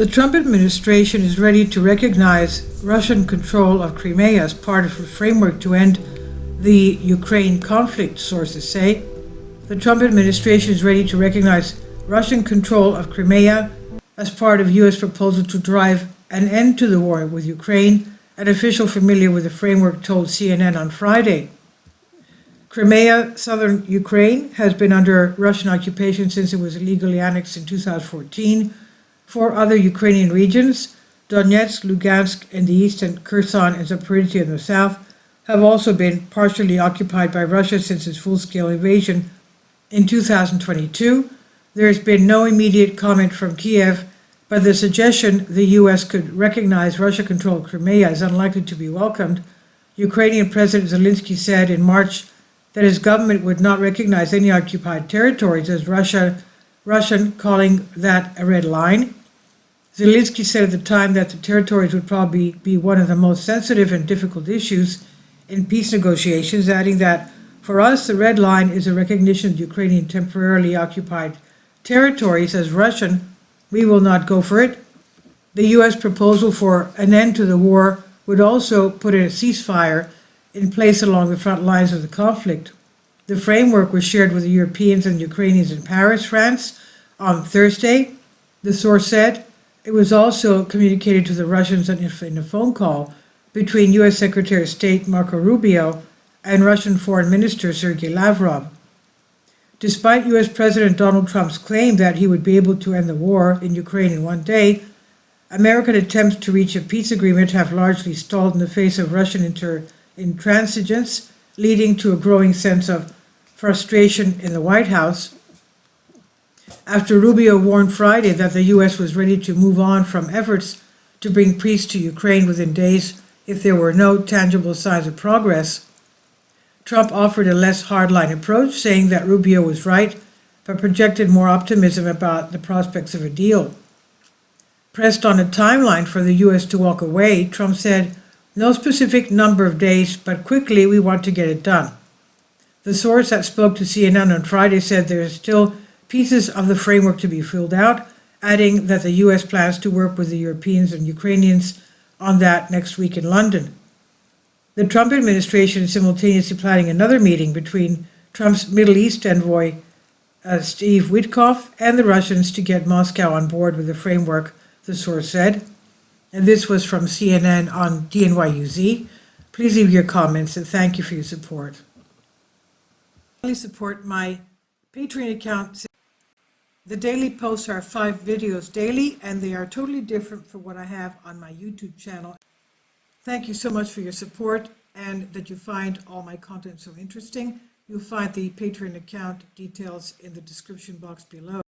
The Trump administration is ready to recognize Russian control of Crimea as part of a framework to end the Ukraine conflict, sources say. The Trump administration is ready to recognize Russian control of Crimea as part of U.S. proposal to drive an end to the war with Ukraine, an official familiar with the framework told CNN on Friday. Crimea, southern Ukraine, has been under Russian occupation since it was illegally annexed in 2014. Four other Ukrainian regions, Donetsk, Lugansk in the east and Kherson and Zaporizhzhia in the south, have also been partially occupied by Russia since its full-scale invasion in 2022. There has been no immediate comment from Kiev, but the suggestion the U.S. could recognize Russia-controlled Crimea is unlikely to be welcomed. Ukrainian President Zelensky said in March that his government would not recognize any occupied territories as Russian, calling that a red line. Zelensky said at the time that the territories would probably be one of the most sensitive and difficult issues in peace negotiations, adding that for us the red line is a recognition of Ukrainian temporarily occupied territories. As Russian, we will not go for it. The U.S. proposal for an end to the war would also put a ceasefire in place along the front lines of the conflict. The framework was shared with the Europeans and Ukrainians in Paris, France, on Thursday. The source said it was also communicated to the Russians in a phone call between U.S. Secretary of State Marco Rubio and Russian Foreign Minister Sergei Lavrov. Despite U.S. President Donald Trump's claim that he would be able to end the war in Ukraine in one day, American attempts to reach a peace agreement have largely stalled in the face of Russian intransigence, leading to a growing sense of frustration in the White House. After Rubio warned Friday that the U.S. was ready to move on from efforts to bring peace to Ukraine within days if there were no tangible signs of progress, Trump offered a less hardline approach, saying that Rubio was right, but projected more optimism about the prospects of a deal. Pressed on a timeline for the U.S. to walk away, Trump said, "No specific number of days, but quickly we want to get it done." The source that spoke to CNN on Friday said there are still pieces of the framework to be filled out, adding that the U.S. plans to work with the Europeans and Ukrainians on that next week in London. The Trump administration is simultaneously planning another meeting between Trump's Middle East envoy, Steve Witkoff, and the Russians to get Moscow on board with the framework, the source said. And this was from CNN on DNYUZ. Please leave your comments and thank you for your support. Please support my Patreon account. The daily posts are 5 videos daily, and they are totally different from what I have on my YouTube channel. Thank you so much for your support and that you find all my content so interesting. You'll find the Patreon account details in the description box below.